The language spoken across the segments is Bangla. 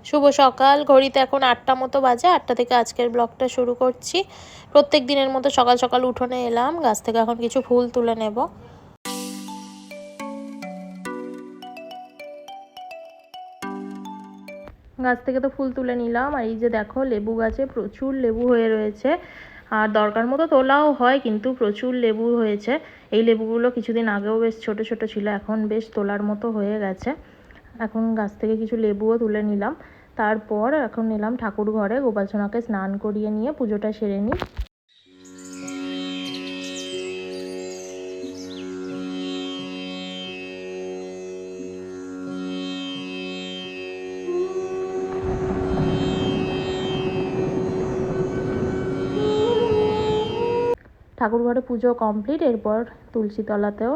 শুভ সকাল। ঘড়িতে এখন ৮টা মতো বাজে। ৮টা থেকে আজকের ব্লগটা শুরু করছি। প্রত্যেক দিনের মতো সকাল সকাল উঠোনে এলাম। গাছ থেকে এখন কিছু ফুল তুলে নেব। গাছ থেকে তো ফুল তুলে নিলাম। আর এই যে দেখো, লেবু গাছে প্রচুর লেবু হয়ে রয়েছে। আর দরকার মতো তোলাও হয়, কিন্তু প্রচুর লেবু হয়েছে। এই লেবুগুলো কিছুদিন আগেও বেশ ছোট ছোট ছিল, এখন বেশ তোলার মতো হয়ে গেছে। এখন গাছ থেকে কিছু লেবুও তুলে নিলাম। তারপর এখন এলাম ঠাকুর ঘরে, গোপাল সোনাকে স্নান করিয়ে নিয়ে পুজোটা সেরে নিই। ঠাকুর ঘরে পুজো কমপ্লিট। এরপর তুলসী তলাতেও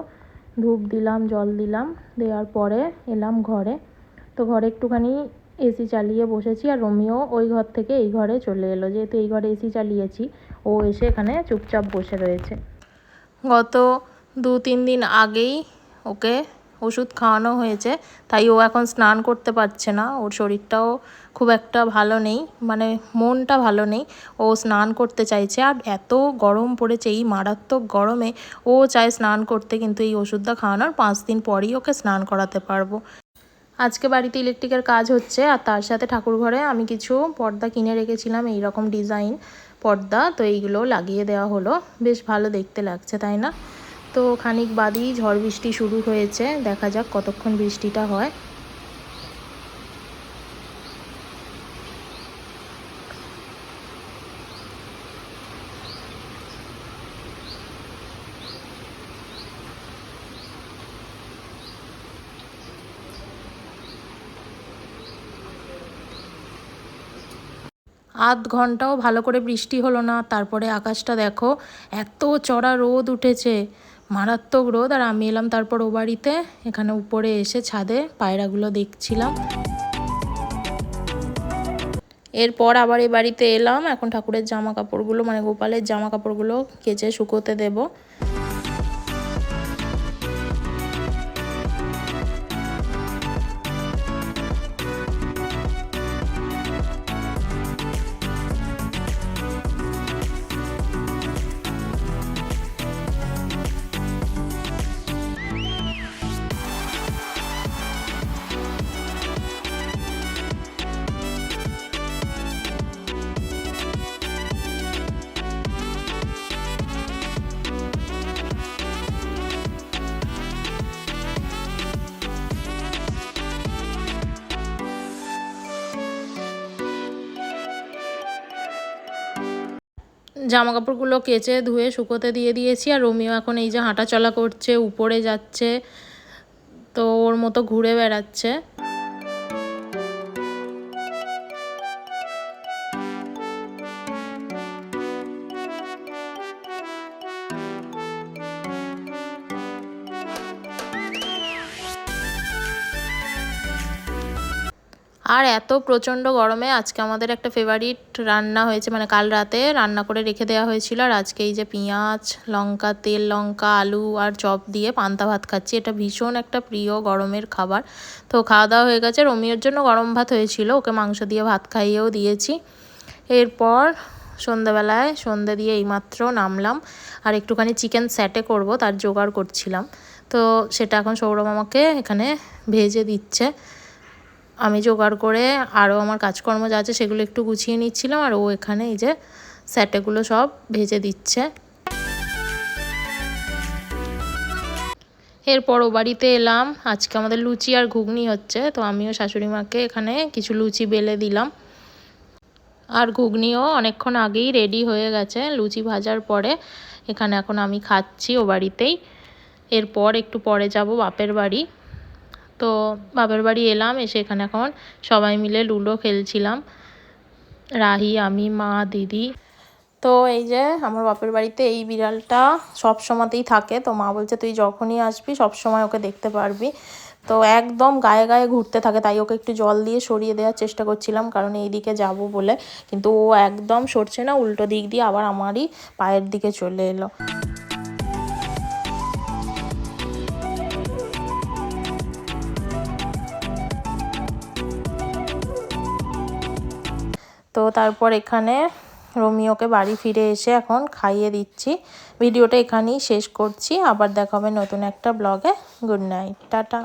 ধূপ দিলাম, জল দিলাম। দেওয়ার পরে এলাম ঘরে। তো ঘরে একটুখানি এসি চালিয়ে বসেছি। আর রোমিও ওই ঘর থেকে এই ঘরে চলে এলো, যেহেতু এই ঘরে এসি চালিয়েছি। ও এসে এখানে চুপচাপ বসে রয়েছে। গত 2-3 দিন আগেই ওকে ওষুধ খাওয়ানো হয়েছে, তাই ও এখন স্নান করতে পারছে না। ওর শরীরটাও খুব একটা ভালো নেই, মানে মনটা ভালো নেই। ও স্নান করতে চাইছে, আর এত গরম পড়েছে, এই মারাত্মক গরমে ও চায় স্নান করতে, কিন্তু এই ওষুধটা খাওয়ানোর 5 দিন পরই ওকে স্নান করাতে পারবো। আজকে বাড়িতে ইলেকট্রিকের কাজ হচ্ছে, আর তার সাথে ঠাকুর ঘরে আমি কিছু পর্দা কিনে রেখেছিলাম, এই রকম ডিজাইন পর্দা। তো এইগুলো লাগিয়ে দেওয়া হলো। বেশ ভালো দেখতে লাগছে, তাই না? তো খানিক বাদেই ঝড় বৃষ্টি শুরু হয়েছে। দেখা যাক কতক্ষণ বৃষ্টিটা হয়। আধ ঘন্টাও ভালো করে বৃষ্টি হলো না। তারপরে আকাশটা দেখো, এত চড়া রোদ উঠেছে, মারাত্মক রোদ। আর আমি এলাম তারপর ও বাড়িতে। এখানে উপরে এসে ছাদে পায়রাগুলো দেখছিলাম। এরপর আবার এ বাড়িতে এলাম। এখন ঠাকুরের জামা কাপড়গুলো, মানে গোপালের জামা কাপড়গুলো কেচে শুকোতে দেবো। জামা কাপড়গুলো কেচে ধুয়ে শুকোতে দিয়ে দিয়েছি। আর রোমিও এখন এই যে হাঁটাচলা করছে, উপরে যাচ্ছে, তো ওর মতো ঘুরে বেড়াচ্ছে। আর এত প্রচণ্ড গরমে আজকে আমাদের একটা ফেভারিট রান্না হয়েছে, মানে কাল রাতে রান্না করে রেখে দেওয়া হয়েছিল। আর আজকে এই যে পেঁয়াজ, লঙ্কা, তেল লঙ্কা, আলু আর চপ দিয়ে পান্তা ভাত খাচ্ছি। এটা ভীষণ একটা প্রিয় গরমের খাবার। তো খাওয়া দাওয়া হয়ে গেছে। রোমিওর জন্য গরম ভাত হয়েছিল, ওকে মাংস দিয়ে ভাত খাইয়েও দিয়েছি। এরপর সন্ধ্যাবেলায় সন্ধ্যে দিয়ে এইমাত্র নামলাম। আর একটুখানি চিকেন স্যাটে করব, তার জোগাড় করছিলাম। তো সেটা এখন সৌরভ আমাকে এখানে ভেজে দিচ্ছে। আমি জোগাড় করে আরও আমার কাজকর্ম যা আছে সেগুলো একটু গুছিয়ে নিচ্ছিলাম। আর ও এখানে এই যে স্যাটেগুলো সব ভেজে দিচ্ছে। এরপর ও বাড়িতে এলাম। আজকে আমাদের লুচি আর ঘুগনি হচ্ছে, তো আমিও শাশুড়ি মাকে এখানে কিছু লুচি বেলে দিলাম। আর ঘুগনিও অনেকক্ষণ আগেই রেডি হয়ে গেছে লুচি ভাজার পরে। এখানে এখন আমি খাচ্ছি ও বাড়িতেই। এরপর একটু পরে যাব বাপের বাড়ি। তো বাপের বাড়ি এলাম, এসে এখানে এখন সবাই মিলে লুডো খেলছিলাম, রাহি, আমি, মা, দিদি। তো এই যে আমার বাপের বাড়িতে এই বিড়ালটা সব সময়তেই থাকে। তো মা বলছে তুই যখনই আসবি সব সময় ওকে দেখতে পারবি। তো একদম গায়ে গায়ে ঘুরতে থাকে, তাই ওকে একটু জল দিয়ে সরিয়ে দেওয়ার চেষ্টা করছিলাম, কারণ এই দিকে যাব বলে। কিন্তু ও একদম সরছে না, উল্টো দিক দিয়ে আবার আমারই পায়ের দিকে চলে এলো। তো তারপর এখানে রোমিওকে বাড়ি ফিরে এসে এখন খাইয়ে দিচ্ছি। ভিডিওটা এখানেই শেষ করছি, আবার দেখা হবে নতুন একটা ব্লগে। Good night, tata.